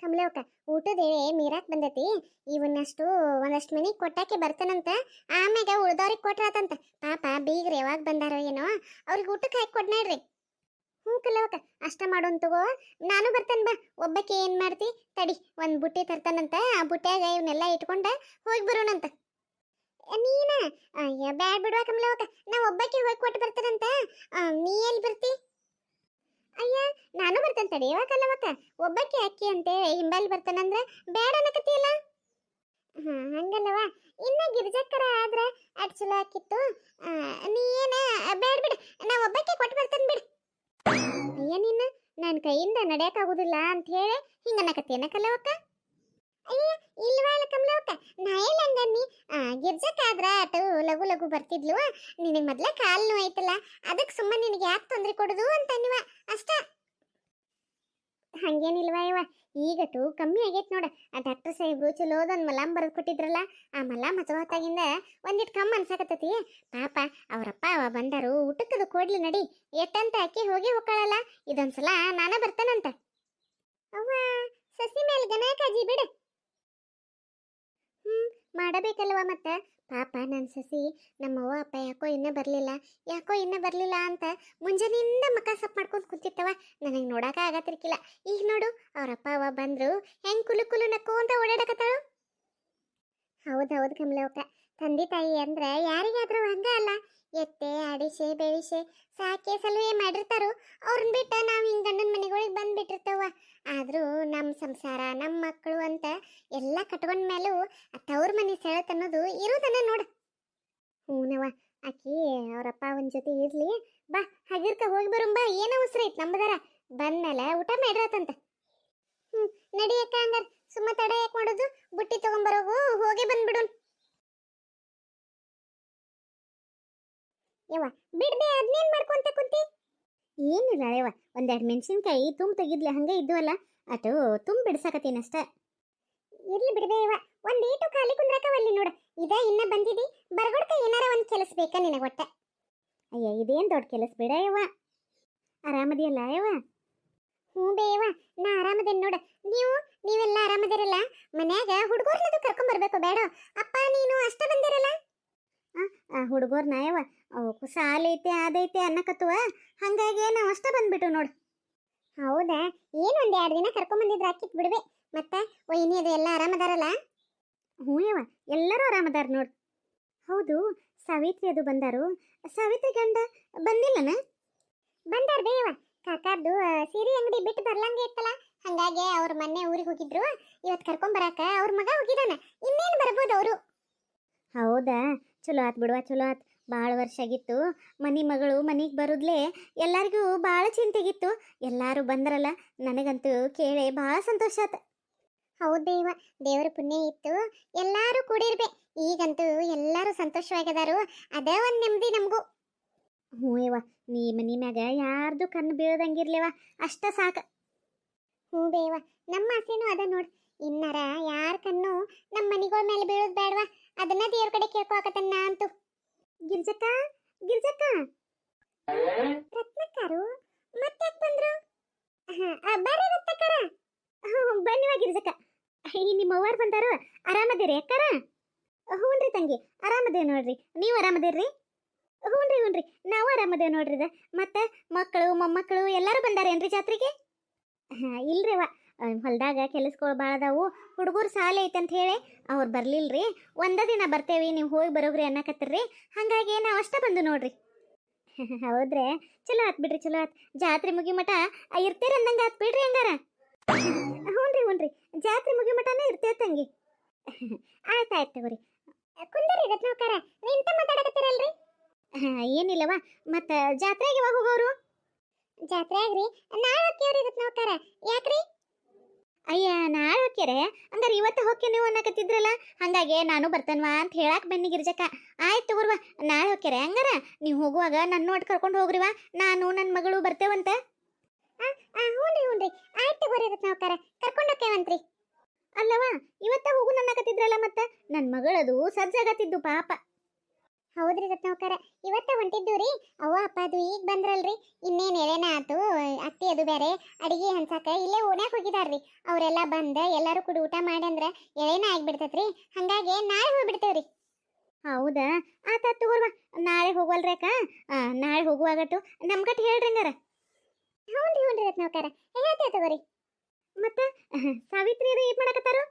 ಕಮಲವ್ಕ ಊಟದ ಹೇಳಿ ಮೀರಾಕ್ ಬಂದೈತಿ. ಇವನ್ನಷ್ಟು ಒಂದಷ್ಟು ಮನಿಗೆ ಕೊಟ್ಟಾಕೆ ಬರ್ತಾನಂತ. ಆಮ್ಯಾಗ ಉಳ್ದವ್ರಿಗೆ ಕೊಟ್ರಾತಂತ. ಪಾಪ ಬೀಗ್ರ ಯಾವಾಗ ಬಂದಾರೋ ಏನೋ, ಅವ್ರಿಗೆ ಊಟಕ್ಕೆ ಹಾಕಿ ಕೊಡ್ನಾಡ್ರಿ. ಹ್ಞೂ ಕಲವಕ್ಕ, ಅಷ್ಟ ಮಾಡೋನ್ ತಗೋ. ನಾನು ಬರ್ತೇನೆ ಬಾ. ಒಬ್ಬಕ್ಕೆ ಏನ್ ಮಾಡ್ತಿ ತಡಿ, ಒಂದ್ ಬುಟ್ಟಿ ತರ್ತಾನಂತ. ಆ ಬುಟ್ಟ್ಯಾಗ ಇವನ್ನೆಲ್ಲ ಇಟ್ಕೊಂಡ ಹೋಗಿ ಬರೋಣಂತ. ನೀನ ಅಯ್ಯ ಬ್ಯಾಡ್ ಬಿಡುವ ಕಮಲವಕ್ಕ, ನಾ ಒಬ್ಬಕ್ಕೆ ಹೋಗಿ ಕೊಟ್ಟು ಬರ್ತೇನಂತ. ನೀ ಎಲ್ಲಿ ಬರ್ತಿ? ಅಯ್ಯ ನಾನು ಬರ್ತೇನೆ ತಡಿ. ಯಾವಾಗ ಕಲವಕ್ಕ, ಒಬ್ಬಕ್ಕೆ ಅಕ್ಕಿ ಅಂತೆ ಹಿಂಬಾಲಿ ಬರ್ತಾನಂದ್ರ ಬ್ಯಾಡ ಅನ್ನಕತ್ತಿಯಲ್ಲ. ಹಂಗಲ್ಲವ, ಇನ್ನ ಗಿರ್ಜಕ್ಕರ ಆದ್ರ ಅದ್ ಚಲೋ ಆಕಿತ್ತು. ನೀ ಏನ ಬ್ಯಾಡ್ ಬಿಡ, ನಾ ಒಬ್ಬಕ್ಕೆ ಕೊಟ್ಟು ಬರ್ತೇನೆ ಬಿಡು. ಅಯ್ಯ ನಿನ್ನ ನನ್ನ ಕೈಯಿಂದ ನಡೆಯಕ್ಕಾಗುದಿಲ್ಲ ಅಂತ ಹೇಳಿ ಹಿಂಗ ಅನ್ನಕತ್ತೇನ ಕಲವಕ್ಕ? ಅಯ್ಯ ಇಲ್ವಾ ಅಲ್ಲ ಕಮಲವಕ್ಕ, ನಾ ಎಲ್ಲ ಹಂಗನ್ನಿ. ಗಿರ್ಜಕ್ಕ ಆದ್ರ ಅಟು ಲಘು ಲಘು ಬರ್ತಿದ್ಲು. ನಿನಗೆ ಮೊದ್ಲ ಕಾಲು ನೋವು ಐತಲ್ಲ, ಅದಕ್ಕೆ ಸುಮ್ಮನೆ ನಿನಗೆ ಯಾಕೆ ತೊಂದರೆ ಕೊಡುದು ಅಂತ ಅನ್ನಿವ ಅಷ್ಟ. ಹಂಗೇನಿಲ್ವಾ ಇವ, ಈಗಟು ಕಮ್ಮಿ ಆಗೈತೆ ನೋಡ. ಆ ಡಾಕ್ಟರ್ ಸಾಹೇಬ್ರು ಚಲೋದೊಂದು ಮಲಾಮ್ ಬರೆದು ಕೊಟ್ಟಿದ್ರಲ್ಲ, ಆ ಮಲಾಮ್ ಹಚ್ಚೋತ್ತಾಗಿಂದ ಒಂದಿಟ್ಟು ಕಮ್ಮಿ ಅನ್ಸಾಕತ್ತತಿ. ಪಾಪ ಅವರಪ್ಪ ಅವ ಬಂದರು, ಊಟಕ್ಕದು ಕೊಡ್ಲಿ ನಡಿ ಎಟ್ಟಂತ ಅಕ್ಕಿ ಹೋಗಿ ಹೋಗ್ಕಳಲ್ಲ. ಇದೊಂದ್ಸಲ ನಾನ ಬರ್ತಾನಂತ. ಅವ್ವ ಸಸಿ ಮೇಲೆ ಗನ ಕಾಜಿ ಬಿಡು. ಮಾಡಬೇಕಲ್ವ ಮತ್ತ. ಪಾಪ ನನ್ನ ಸಸಿ ನಮ್ಮವ್ವ ಅಪ್ಪ ಯಾಕೋ ಇನ್ನೂ ಬರಲಿಲ್ಲ ಅಂತ ಮುಂಜಾನೆಯಿಂದ ಮಕ ಸಪ್ ಮಾಡ್ಕೊಂಡು ಕುಂತಿತ್ತವ. ನನಗೆ ನೋಡಕ ಆಗತ್ತಿರ್ಕಿಲ್ಲ. ಈಗ ನೋಡು ಅವರಪ್ಪ ಅವ ಬಂದ್ರು, ಹೆಂಗ್ ಕುಲು ಕುಲು ನಕ್ಕೊಂತ ಓಡಾಡಕತ್ತಾಳು. ಹೌದೌದು ಕಮಲವಕ್ಕ, ತಂದೆ ತಾಯಿ ಅಂದ್ರೆ ಯಾರಿಗಾದ್ರೂ ಹಂಗ ಅಲ್ಲ. ಎತ್ತೆ ಆಡಿಸೆ ಬೆಳಿಸೆ ಸಾಕೆ ಸಲುವೆ ಮಾಡಿರ್ತಾರೋ. ಅವ್ರನ್ನ ಬಿಟ್ಟ ನಾವು ಹಿಂಗೆ ಗಂಡನ ಮನೆಗಳಿಗೆ ಬಂದ್ಬಿಟ್ಟಿರ್ತೇವ. ಆದರೂ ನಮ್ಮ ಸಂಸಾರ ನಮ್ಮ ಮಕ್ಕಳು ಅಂತ ಎಲ್ಲ ಕಟ್ಕೊಂಡ ಮೇಲೂ ತವ್ರ ಮನೆ ಸೆಳೆತ ಅನ್ನೋದು ಇರೋದನ್ನ ನೋಡು. ಹೂನವ, ಆಕಿ ಅವರಪ್ಪ ಅವನ ಜೊತೆ ಇರ್ಲಿ. ಬಾ ಹಗಿರ್ಕ ಹೋಗಿ ಬರುಂಬಾ. ಏನೋ ಉಸ್ರ ಐತ್ ನಂಬದಾರ. ಬಂದ್ಮೇಲೆ ಊಟ ಮಾಡಿರತ್ತಂತ. ನಡಿಯಕ್ಕ, ಹಂಗಾರ ಸುಮ್ಮ ತಡ ಯಾಕೆ ಮಾಡೋದು, ಬುಟ್ಟಿ ತಗೊಂಬರೋಗು, ಹೋಗಿ ಬಂದ್ಬಿಡೋನ್. ಯವ್ವ ಬಿಡ್ದೆ, ಅದನ್ನೇನ್ ಮಾಡ್ಕೊಂತ ಕುಂತಿ? ಏನಿಲ್ಲ ಯವ್ವ, ಒಂದೆರಡು ಮೆಣಸಿನ್ಕಾಯಿ ತುಂಬ ತೆಗಿದ್ಲೆ ಹಂಗೆ ಇದ್ವಲ್ಲ, ಅಟು ತುಂಬ ಬಿಡ್ಸಾಕತ್ತೀನಷ್ಟ. ಇರ್ಲಿ ಬಿಡ್ದೆ ಯವ್ವ, ಒಂದೀಟು ಖಾಲಿ ಕುಂದ್ರಾಕವಲ್ಲಿ ನೋಡು. ಇದ ಇನ್ನ ಬಂದಿದಿ, ಬರಗೊಡ್ಕ ಏನಾರ ಒಂದು ಕೆಲಸ ಬೇಕಾ ನಿನಗೆ ಒಟ್ಟ? ಅಯ್ಯ ಇದೇನು ದೊಡ್ಡ ಕೆಲಸ ಬೇಡ ಯವ್ವ. ಆರಾಮದಿಯಲ್ಲ ಯವ್ವ? ಹ್ಞೂ ಬೇಯವ್ವ, ನಾ ಆರಾಮದೇನು ನೋಡು. ನೀವೆಲ್ಲ ಆರಾಮದಿರಲ್ಲ? ಮನ್ಯಾಗ ಹುಡುಗರ್ನದು ಕರ್ಕೊಂಬರ್ಬೇಕು ಬೇಡ? ಅಪ್ಪ ನೀನು ಅಷ್ಟ ಬಂದಿರಲ್ಲ? ಹುಡುಗರ್ನ ಯವ್ವ ಅವಕ್ಕೂ ಸಾಲ ಐತೆ ಅದೈತೆ ಅನ್ನಕತ್ತುವ, ಹಂಗಾಗಿ ನಾವು ಅಷ್ಟ ಬಂದ್ಬಿಟ್ಟು ನೋಡು. ಹೌದಾ? ಏನು ಒಂದು 2 ದಿನ ಕರ್ಕೊಂಬಂದಿದ್ರೆ ಹಾಕಿತ್ ಬಿಡ್ವೆ. ಮತ್ತೆ ಒಯ್ನಿ ಅದು ಎಲ್ಲ ಆರಾಮದಾರಲ್ಲ? ಹ್ಞೂ ಯವ್ವ, ಎಲ್ಲರೂ ಆರಾಮದಾರ ನೋಡು. ಹೌದು, ಸಾವಿತ್ರಿ ಅದು ಬಂದಾರು. ಸಾವಿತ್ರಿ ಗಂಡ ಬಂದಿಲ್ಲನ? ಬಂದಾರ ಬೇಯವ್ವ. ಕಾಕಾರ್ದು ಸೀರೆ ಅಂಗಡಿ ಬಿಟ್ಟು ಬರ್ಲಂಗೆ ಇತ್ತಲ್ಲ, ಹಂಗಾಗಿ ಅವ್ರ ಮೊನ್ನೆ ಊರಿಗೆ ಹೋಗಿದ್ರು. ಇವತ್ತು ಕರ್ಕೊಂಬರಾಕ ಅವ್ರ ಮಗ ಹೋಗಿದಾನ. ಇನ್ನೇನು ಬರ್ಬೋದು ಅವರು. ಹೌದಾ? ಚಲೋ ಆತ್ ಬಿಡುವ, ಚಲೋ ಆತ್. ಭಾಳ ವರ್ಷ ಆಗಿತ್ತು ಮನಿ ಮಗಳು ಮನಿಗೆ ಬರೋದ್ಲೆ ಎಲ್ಲರಿಗೂ ಭಾಳ ಚಿಂತೆಗಿತ್ತು. ಎಲ್ಲರೂ ಬಂದ್ರಲ್ಲ, ನನಗಂತೂ ಕೇಳಿ ಭಾಳ ಸಂತೋಷ ಆತ. ಹೌದೇವ, ದೇವರ ಪುಣ್ಯ ಇತ್ತು, ಎಲ್ಲರೂ ಕೂಡಿರ್ಬೆ. ಈಗಂತೂ ಎಲ್ಲರೂ ಸಂತೋಷವಾಗಿದಾರು, ಅದೇ ಒಂದು ನೆಮ್ಮದಿ ನಮಗೂ. ಹ್ಞೂ ಯವ್ವ, ನೀ ಮನಿ ಮ್ಯಾಗ ಯಾರ್ದು ಕಣ್ಣು ಬೀಳದಂಗಿರ್ಲಿವ, ಅಷ್ಟ ಸಾಕ. ಹ್ಞೂ ಬೇವ, ನಮ್ಮ ಆಸೆನೂ ಅದ ನೋಡ್. ಇನ್ನಾರ ಯಾರ ಕಣ್ಣು ನಮ್ಮ ಮನಿಗಳ ಮೇಲೆ ಬೀಳೋದು ಬೇಡವಾ, ಅದನ್ನ ದೇವ್ರ ಕಡೆ ಕೇಳ್ಕೊಕತ್ತನ್ನ ಅಂತೂ. ಗಿರ್ಜಕ್ಕ, ಗಿರ್ಜಕ್ಕ, ರತ್ನಕ್ಕಾರು ಮತ್ತೆ ಬಂದ್ರು? ಬರ್ರಿ ರತ್ನಕ್ಕಾರ. ಬನ್ನಿವ ಗಿರ್ಜಕ್ಕ. ನಿಮ್ಮ ಅವ್ವಾರು ಬಂದಾರು. ಆರಾಮದಿರಿ ಅಕ್ಕಾರ? ಹ್ಞೂನ್ರಿ ತಂಗಿ, ಆರಾಮದೇವ್ ನೋಡ್ರಿ. ನೀವು ಆರಾಮದಿರ್ರಿ? ಹ್ಞೂನ್ರಿ, ನಾವು ಆರಾಮದೇವ್ ನೋಡ್ರಿ. ಮತ್ತೆ ಮಕ್ಕಳು ಮೊಮ್ಮಕ್ಕಳು ಎಲ್ಲರೂ ಬಂದಾರೇನ್ರಿ ಜಾತ್ರೆಗೆ? ಇಲ್ರಿವ, ಹೊಲದಾಗ ಕೆಲಸಗಳು ಭಾಳ ಅದಾವು. ಹುಡುಗರು ಸಾಲ ಐತಂತ ಹೇಳಿ ಅವ್ರು ಬರ್ಲಿಲ್ರಿ. ಒಂದ ದಿನ ಬರ್ತೇವಿ, ನೀವು ಹೋಗಿ ಬರೋಗ್ರಿ ಅನ್ನಕತ್ತಿರ್ರಿ, ಹಾಗಾಗಿ ನಾವು ಅಷ್ಟ ಬಂದು ನೋಡ್ರಿ. ಹೌದ್ರಿ? ಚಲೋ ಆತ್ ಬಿಡ್ರಿ, ಚಲೋ ಆತ್. ಜಾತ್ರೆ ಮುಗಿ ಮಠ ಇರ್ತೀರ ಅಂದಂಗೆ ಆತ್ ಬಿಡ್ರಿ ಹಂಗಾರ. ಹ್ಞೂನ್ರಿ, ಜಾತ್ರೆ ಮುಗಿ ಮಠನೇ ಇರ್ತೇವೆ ತಂಗಿ. ಆಯ್ತಾಯ್ತು ತಗೋರಿ. ಕುಂದರಿ ರತ್ನಕಾರ, ನಿಂತ ಮಾತಾಡಕತ್ತೀರಲ್ರಿ? ಏನಿಲ್ಲವ. ಮತ್ತು ಜಾತ್ರೆಗೆ ಯಾವಾಗ ಹೋಗೋರು? ಜಾತ್ರೆ ಆಗ್ರಿ ನಾಳೆ ಹೋಗ್ಯವ್ರಿ ರತ್ನಕಾರ. ಯಾಕ್ರಿ? ಅಯ್ಯ ನಾಳೆ ಹೋಗ್ಯಾರೆ ಹಂಗಾರೆ ಇವತ್ತು ಹೋಗ್ಯ ನೀವು ಅನ್ನಕತ್ತಿದ್ರಲ್ಲ, ಹಂಗಾಗಿ ನಾನು ಬರ್ತೇನ್ವಾ ಅಂತ ಹೇಳಕ್ ಬನ್ನಿ ಗಿರ್ಜಕ್ಕ. ಆಯ್ತು ತಗೋರ್ವ, ನಾಳೆ ಹೋಗ್ಯಾರೆ. ಹಂಗಾರ ನೀವು ಹೋಗುವಾಗ ನನ್ನ ನೋಡಿ ಕರ್ಕೊಂಡು ಹೋಗ್ರಿವ, ನಾನು ನನ್ನ ಮಗಳು ಬರ್ತೇವಂತೆ. ಹ್ಞೂನ್ರಿ, ಆಯ್ತು ತಗೋರಿ ರತ್ನಕಾರ, ಕರ್ಕೊಂಡು ಹೋಗ್ಯವಂತ್ರಿ. ಅಲ್ಲವಾ ಇವತ್ತ ಹೋಗು ಅನ್ನಕತ್ತಿದ್ರಲ್ಲ, ಮತ್ತೆ ನನ್ನ ಮಗಳದು ಸಜ್ಜಾಗತ್ತಿದ್ದು ಪಾಪ. ಹೌದ್ರಿ ರತ್ನಾಕರ, ಇವತ್ತ ಹೊಂಟಿದ್ದೀವ್ರಿ. ಅವ್ವ ಅಪ್ಪ ಅದು ಈಗ ಬಂದ್ರಲ್ರಿ, ಇನ್ನೇನ್ ಎಳೆನ ಆತು. ಅತ್ತಿ ಅದು ಬೇರೆ ಅಡಿಗೆ ಹಂಚಾಕ ಇಲ್ಲೇ ಓಣ್ಯಾಗ ಹೋಗಿದಾರ್ರಿ. ಅವರೆಲ್ಲ ಬಂದ ಎಲ್ಲಾರು ಕೂಡಿ ಊಟ ಮಾಡಿ ಅಂದ್ರ ಎಳೆನ ಆಗ್ಬಿಡ್ತೈತ್ರಿ. ಹಂಗಾಗಿ ನಾಳೆ ಹೋಗ್ಬಿಡ್ತೇವ್ರಿ. ಹೌದಾ, ಆತ ತಗೋರ್ವ. ನಾಳೆ ಹೋಗಲ್ರಕ್ಕ, ನಾಳೆ ಹೋಗುವಾಗಟ್ಟು ನಮ್ಗಟ್ ಹೇಳ್ರಿ ಹಂಗಾರ. ಹ್ಞೂ ರತ್ನಾಕರ, ಹೇಳ್ತೇವೆ ತಗೋರಿ. ಮತ್ತ ಸಾವಿತ್ರಿ ಏನ್ ಮಾಡಕತ್ತಾರು?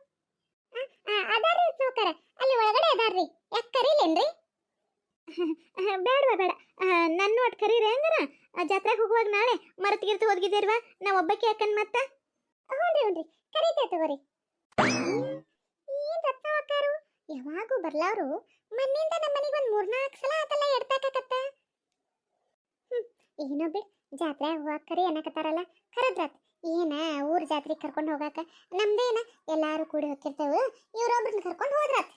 ಅದಾರ್ರಿ ರತ್ನಾಕರ, ಅಲ್ಲಿ ಒಳಗಡೆ ಅದಾರ್ರಿ. ಯಾಕೆ ಕರೀಲೇನ್ರಿ? ಬೇಡವಾ ಬೇಡ, ನನ್ನ ಒಟ್ಟು ಕರೀರಿ ಹಂಗಾರ. ಜಾತ್ರೆಗೆ ಹೋಗುವಾಗ ನಾಳೆ ಮರತ್ಗಿರ್ತು ಹೋದ್ಗಿದ್ದೀರ್ವಾ, ನಾ ಒಬ್ಬಕ್ಕೆ ಯಾಕನ್ ಮತ್ತ. ಹ್ಞೂ ಕರೀತೇ ತಗೋರಿ. ಏನ್ ರತ್ನಾಕರು ಯಾವಾಗೂ ಬರ್ಲಾವ್ರು. ಮನ್ನಿಂದ ನಮ್ಮ ಮನೆಗೆ ಒಂದು 3-4 ಸಲ ಆತಲ್ಲ ಎಡ್ತಾಕತ್ತ. ಏನೋ ಬಿಡ್, ಜಾತ್ರೆ ಹೋಗಾಕ ಕರಿ ಅನ್ನಕತ್ತಾರಲ್ಲ, ಕರದ್ರಾತ್. ಏನ ಊರ್ ಜಾತ್ರೆಗೆ ಕರ್ಕೊಂಡು ಹೋಗಾಕ ನಮ್ದೇನ ಎಲ್ಲಾರು ಕೂಡಿ ಹೋಗಿರ್ತೇವೆ, ಇವ್ರೊಬ್ರನ್ನ ಕರ್ಕೊಂಡು ಹೋದ್ರಾತ್.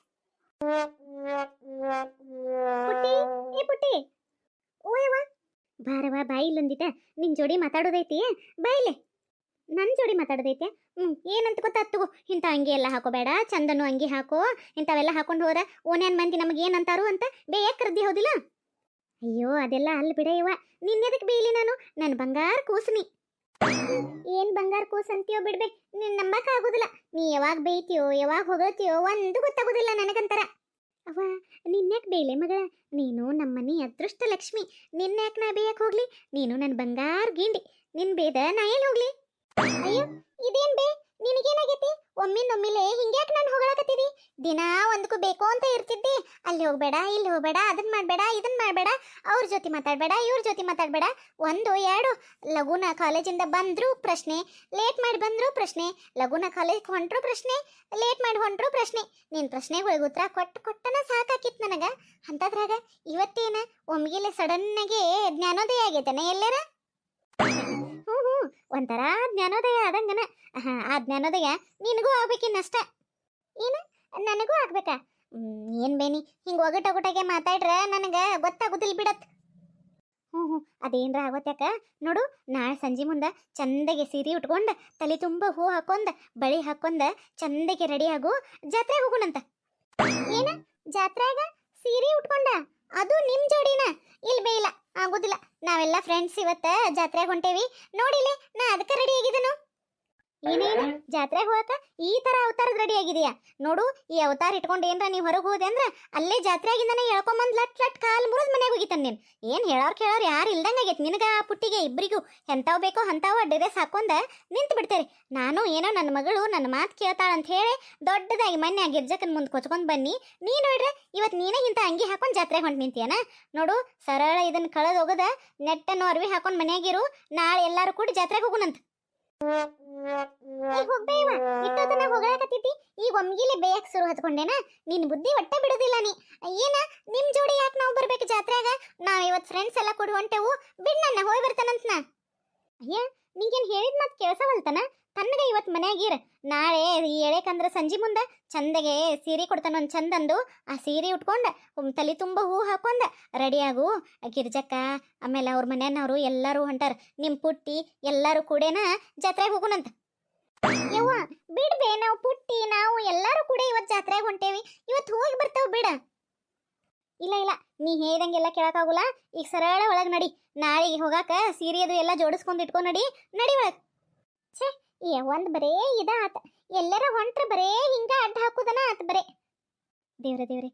ಪುಟ್ಟಿ, ಏ ಪುಟ್ಟಿ, ಓಯವ್ವ ಬಾರವ, ಬಾಯಿ ಇಲ್ಲೊಂದಿಟ ನಿನ್ ಜೋಡಿ ಮಾತಾಡೋದೈತಿ. ಬಾಯಿಲೆ ನನ್ನ ಜೋಡಿ ಮಾತಾಡೋದೈತೆ. ಏನಂತ ಗೊತ್ತಾಗ್ತಗೋ, ಇಂಥ ಅಂಗಿ ಎಲ್ಲ ಹಾಕೋಬೇಡ, ಚಂದನು ಅಂಗಿ ಹಾಕೋ, ಇಂಥವೆಲ್ಲ ಹಾಕೊಂಡು ಹೋದ ಓನ್ಯಾನ್ ಮಂದಿ ನಮಗೆ ಏನಂತಾರು ಅಂತ ಬೇಯಕ್ ಕರ್ದಿ ಹೌದಿಲ್ಲ. ಅಯ್ಯೋ ಅದೆಲ್ಲ ಅಲ್ಲಿ ಬಿಡ ಇವ, ನಿನ್ನೆದಕ್ಕೆ ಬೇಯಲಿ ನಾನು, ನನ್ನ ಬಂಗಾರ ಕೂಸ್ನಿ. ಏನ್ ಬಂಗಾರ ಕೂಸ್ ಅಂತೀಯೋ ಬಿಡ್ಬೆ, ನಿನ್ ನಂಬಕ್ ಆಗೋದಿಲ್ಲ. ನೀ ಯಾವಾಗ ಬೇಯ್ತೀಯೋ ಯಾವಾಗ ಹೊಗಳ್ತೀಯೋ ಒಂದು ಗೊತ್ತಾಗೋದಿಲ್ಲ ನನಗಂತರ. ಅವ್ವ ನಿನ್ಯಾಕ್ ಬೇಯ್ಲೆ ಮಗಳ, ನೀನು ನಮ್ಮನಿ ಅದೃಷ್ಟ ಲಕ್ಷ್ಮಿ. ನಿನ್ಯಾಕ್ ನಾ ಬೇಯಕ್ ಹೋಗ್ಲಿ, ನೀನು ನನ್ನ ಬಂಗಾರ ಗಿಂಡಿ. ನಿನ್ ಬೇದ ನಾ ಎಲ್ಲಿ ಹೋಗ್ಲಿ? ಅಯ್ಯೋ ಇದೇನ್ ಬೇ, ನಿನಗೇನಾಗೈತಿ? ಒಮ್ಮಿಲೆ ಹಿಂಗ್ಯಾಕ್ ನಾನು ಹೊಗಳಕತ್ತೀರಿ? ದಿನಾ ಒಂದಕ್ಕೂ ಬೇಕು ಅಂತ ಇರ್ತಿದ್ದಿ. ಅಲ್ಲಿ ಹೋಗ್ಬೇಡ, ಇಲ್ಲಿ ಹೋಗ್ಬೇಡ, ಅದನ್ನ ಮಾಡಬೇಡ, ಇದನ್ನ ಮಾಡಬೇಡ, ಅವ್ರ ಜೊತೆ ಮಾತಾಡಬೇಡ, ಇವ್ರ ಜೊತೆ ಮಾತಾಡಬೇಡ. 1 2 ಲಗುನ ಕಾಲೇಜಿಂದ ಬಂದ್ರು ಪ್ರಶ್ನೆ, ಲೇಟ್ ಮಾಡಿ ಬಂದ್ರು ಪ್ರಶ್ನೆ, ಲಗುನ ಕಾಲೇಜ್ಗೆ ಹೊಂಟ್ರು ಪ್ರಶ್ನೆ, ಲೇಟ್ ಮಾಡಿ ಹೊಂಟ್ರು ಪ್ರಶ್ನೆ. ನಿನ್ನ ಪ್ರಶ್ನೆಗಳಿಗೆ ಉತ್ತರ ಕೊಟ್ಟನ ಸಾಕಾಕಿತ್ತು ನನಗ. ಅಂತದ್ರಾಗ ಇವತ್ತೇನ ಒಮ್ಗಿಲೆ ಸಡನ್ನಾಗಿ ಜ್ಞಾನೋದಯ ಆಗೈತನ ಎಲ್ಲರ? ಹ್ಞೂ ಒಂಥರ ಜ್ಞಾನೋದಯ ಆದಂಗನ. ಆ ಜ್ಞಾನೋದಯ ನಿನಗೂ ಆಗ್ಬೇಕಿನ್ನಷ್ಟ. ಏನು ನನಗೂ ಆಗ್ಬೇಕಾ? ಏನ್ ಬೇನಿ ಹಿಂಗೆ ಒಗಟಾಗೆ ಮಾತಾಡ್ರ ನನಗೆ ಗೊತ್ತಾಗುದಿಲ್ಲ ಬಿಡತ್. ಹ್ಞೂ ಅದೇನ್ರ ಆಗೋತ್ಯಾಕ ನೋಡು, ನಾಳೆ ಸಂಜೆ ಮುಂದೆ ಚಂದಗೆ ಸೀರೆ ಉಟ್ಕೊಂಡು ತಲೆ ತುಂಬ ಹೂ ಹಾಕೊಂಡ ಬಳಿ ಹಾಕೊಂಡ ಚಂದಗೆ ರೆಡಿ ಆಗು, ಜಾತ್ರೆಗೆ ಹೋಗುಣಂತ. ಏನ ಜಾತ್ರೆಗ ಸೀರೆ ಉಟ್ಕೊಂಡ? ಅದು ನಿಮ್ ಜೋಡಿನ? ಇಲ್ಲಿ ಬೇಯಿಲ್ಲ, ಆಗುದಿಲ್ಲ. ನಾವೆಲ್ಲ ಫ್ರೆಂಡ್ಸ್ ಇವತ್ತ ಜಾತ್ರೆಗೆ ಹೊಂಟೇವಿ ನೋಡಿಲಿ, ನಾ ಅದಕ್ಕೆ ರೆಡಿ ಆಗಿದ್ದನು. ಏನೇನು ಜಾತ್ರೆಗೆ ಹೋಗಕ ಈ ತರ ಅವತಾರದ ರೆಡಿ ಆಗಿದೆಯಾ? ನೋಡು, ಈ ಅವತಾರ ಇಟ್ಕೊಂಡು ಏನ್ರ ನೀವು ಹೊರಗೆ ಹೋದೆ ಅಂದ್ರೆ ಅಲ್ಲೇ ಜಾತ್ರೆಯಾಗಿಂದನೇ ಹೇಳ್ಕೊಂಬಂದ್ ಲಟ್ ಕಾಲ್ ಮುರಿದ್ ಮನೆಗೆ ಹೋಗಿತಾನೆ ನೀನು. ಏನ್ ಹೇಳೋರ್ ಯಾರು ಇಲ್ದಂಗ ಆಗೈತಿ ನಿನಗ ಆ ಪುಟ್ಟಿಗೆ. ಇಬ್ಬರಿಗೂ ಎಂತಾವ್ ಬೇಕೋ ಅಂತಾವ ಡ್ರೆಸ್ ಹಾಕೊಂಡ ನಿಂತು ಬಿಡ್ತೇರಿ. ನಾನು ಏನೋ ನನ್ನ ಮಗಳು ನನ್ನ ಮಾತು ಕೇಳ್ತಾಳ ಅಂತ ಹೇಳಿ ದೊಡ್ಡದಾಗಿ ಮೊನ್ನೆ ಗಿರ್ಜಕನ್ ಮುಂದೆ ಕೊಚ್ಕೊಂಡ್ ಬನ್ನಿ. ನೀ ನೋಡ್ರೆ ಇವತ್ತು ನೀನೇ ಇಂಥ ಅಂಗಿ ಹಾಕೊಂಡು ಜಾತ್ರೆಗೆ ಹೊಂಟು ನಿಂತಿಯನ. ನೋಡು, ಸರಳ ಇದನ್ನ ಕಳೆದು ಹೋಗದ ನೆಟ್ಟನ್ನು ಅರ್ವಿ ಹಾಕೊಂಡು ಮನೆಯಾಗಿರು. ನಾಳೆ ಎಲ್ಲಾರು ಕೂಡಿ ಜಾತ್ರೆಗೆ ಹೋಗುಣಂತ. ಈಗ ಹೋಗ್ಬೇವ, ಇಟ್ಟೋತನ ಹೊಗಳಕತ್ತಿದ್ದಿ, ಈಗ ಒಮ್ಗಿಲೆ ಬೇಯಕ್ ಶುರು ಹಚ್ಕೊಂಡೇನ? ನಿನ್ ಬುದ್ಧಿ ಒಟ್ಟ ಬಿಡುದಿಲ್ಲ ನೀ. ಏನ ನಿಮ್ ಜೋಡಿ ಯಾಕೆ ನಾವು ಬರ್ಬೇಕು ಜಾತ್ರೆಗ? ನಾವ್ ಇವತ್ ಫ್ರೆಂಡ್ಸ್ ಎಲ್ಲ ಕೂಡಿ ಹೊಂಟೆವು, ಬಿಡ್ ನನ್ನ ಹೋಗಿ ಬರ್ತಾನಂತನ. ಅಯ್ಯ ನಿಂಗೇನ್ ಹೇಳಿದ್ ಮಾತು ಕೇಳ್ಸವಲ್ತನ? ತನ್ನಗ ಇವತ್ತು ಮನ್ಯಾಗಿರ, ನಾಳೆ ಎಳೆಕಂದ್ರ ಸಂಜೆ ಮುಂದೆ ಚಂದಗೆ ಸೀರೆ ಕೊಡ್ತಾನ ಒಂದು ಚಂದಂದು. ಆ ಸೀರೆ ಉಟ್ಕೊಂಡ ತಲೆ ತುಂಬ ಹೂ ಹಾಕೊಂಡ ರೆಡಿಯಾಗು. ಗಿರ್ಜಕ್ಕ ಆಮೇಲೆ ಅವ್ರ ಮನೆಯವ್ರು ಎಲ್ಲರೂ ಹೊಂಟಾರ, ನಿಮ್ಮ ಪುಟ್ಟಿ ಎಲ್ಲರೂ ಕೂಡೇನ ಜಾತ್ರೆಗೆ ಹೋಗುಣಂತ. ಯವ್ವ ಬಿಡ್ಬೇ, ನಾವು ಪುಟ್ಟಿ ನಾವು ಎಲ್ಲರೂ ಕೂಡ ಇವತ್ತು ಜಾತ್ರೆಗೆ ಹೊಂಟೇವಿ, ಇವತ್ತು ಹೋಗಿ ಬರ್ತೇವೆ ಬಿಡ. ಇಲ್ಲ ನೀ ಹೇಳ್ದಂಗೆಲ್ಲ ಕೇಳಕ್ಕಾಗುಲ್ಲ. ಈಗ ಸರಳ ಒಳಗೆ ನಡಿ, ನಾಳೆಗೆ ಹೋಗಾಕ ಸೀರೆದು ಎಲ್ಲ ಜೋಡಿಸ್ಕೊಂಡು ಇಟ್ಕೊ. ನಡಿ ಒಳಗೆ. ಛೇ ಒಂದ್ ಬರೇ ಇದ ಆತ, ಎಲ್ಲರ ಹೊಂಟ್ರ ಬರೇ ಹಿಂಗ ಅಡ್ಡ ಹಾಕುದನ ಆತ ಬರೇ. ದೇವ್ರೆ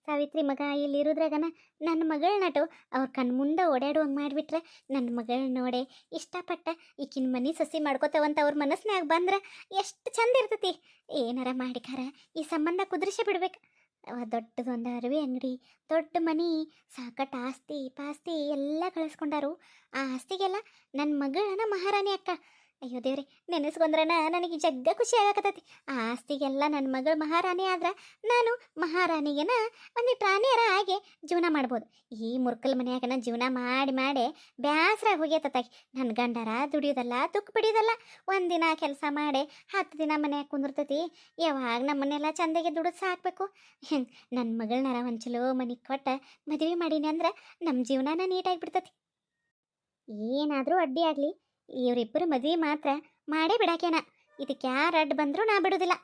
ಸಾವಿತ್ರಿ ಮಗ ಇಲ್ಲಿರೋದ್ರಾಗನ ನನ್ನ ಮಗಳ ನಟು ಅವ್ರ ಕಣ್ಮುಂದೆ ಓಡಾಡುವಂಗೆ ಮಾಡಿಬಿಟ್ರೆ ನನ್ನ ಮಗಳ ನೋಡೆ ಇಷ್ಟಪಟ್ಟ ಈಕಿನ ಮನೆ ಸಸಿ ಮಾಡ್ಕೋತೇವಂತ ಅವ್ರ ಮನಸ್ಸಿನಾಗ ಬಂದ್ರೆ ಎಷ್ಟು ಚಂದ ಇರ್ತೈತಿ. ಏನಾರ ಮಾಡಿಕಾರ ಈ ಸಂಬಂಧ ಕುದುರಿಸಿ ಬಿಡ್ಬೇಕು. ದೊಡ್ಡದೊಂದು ಅರವಿ ಅಂಗಡಿ, ದೊಡ್ಡ ಮನೆ, ಸಾಕಟ್ಟು ಆಸ್ತಿ ಪಾಸ್ತಿ ಎಲ್ಲ ಕಳಿಸ್ಕೊಂಡಾರು. ಆ ಆಸ್ತಿಗೆಲ್ಲ ನನ್ನ ಮಗಳನ ಮಹಾರಾಣಿ ಅಕ್ಕ. ಅಯ್ಯೋ ದೇವ್ರಿ, ನೆನೆಸ್ಕೊಂಡ್ರನ ನನಗೆ ಜಗ್ಗ ಖುಷಿ ಆಗಕತ್ತೈತಿ. ಆ ಆಸ್ತಿಗೆಲ್ಲ ನನ್ನ ಮಗಳು ಮಹಾರಾಣಿ ಆದ್ರೆ ನಾನು ಮಹಾರಾಣಿಗೆನ ಒಂದು ಪ್ರಾಣಿಯರ ಹಾಗೆ ಜೀವನ ಮಾಡ್ಬೋದು. ಈ ಮುರ್ಕಲ್ ಮನೆಯಾಗನ ಜೀವನ ಮಾಡಿ ಬ್ಯಾಸರ ಹೋಗ್ಯತಾಗಿ. ನನ್ನ ಗಂಡರ ದುಡಿಯೋದಲ್ಲ, ತುಕ್ಕು ಬಿಡಿಯೋದಲ್ಲ, ಒಂದಿನ ಕೆಲಸ ಮಾಡಿ 10 ದಿನ ಮನ್ಯಾಗ ಕುಂದಿರ್ತೈತಿ. ಯಾವಾಗ ನಮ್ಮನ್ನೆಲ್ಲ ಚಂದಗೆ ದುಡಿದು ಸಾಕಬೇಕು. ನನ್ನ ಮಗಳನ್ನರ ಒಂದು ಚಲೋ ಮನೆಗೆ ಕೊಟ್ಟು ಮದುವೆ ಮಾಡೀನಿ ಅಂದ್ರೆ ನಮ್ಮ ಜೀವನನ ನೀಟಾಗಿ ಬಿಡ್ತೈತಿ. ಏನಾದರೂ ಅಡ್ಡಿ ಆಗಲಿ, ಇವರಿಬ್ಬರು ಮದುವೆ ಮಾತ್ರ ಮಾಡೇ ಬಿಡಾಕೇನ. ಇದಕ್ಕೆ ಯಾರು ಅಡ್ಡ ಬಂದರೂ ನಾ ಬಿಡೋದಿಲ್ಲ.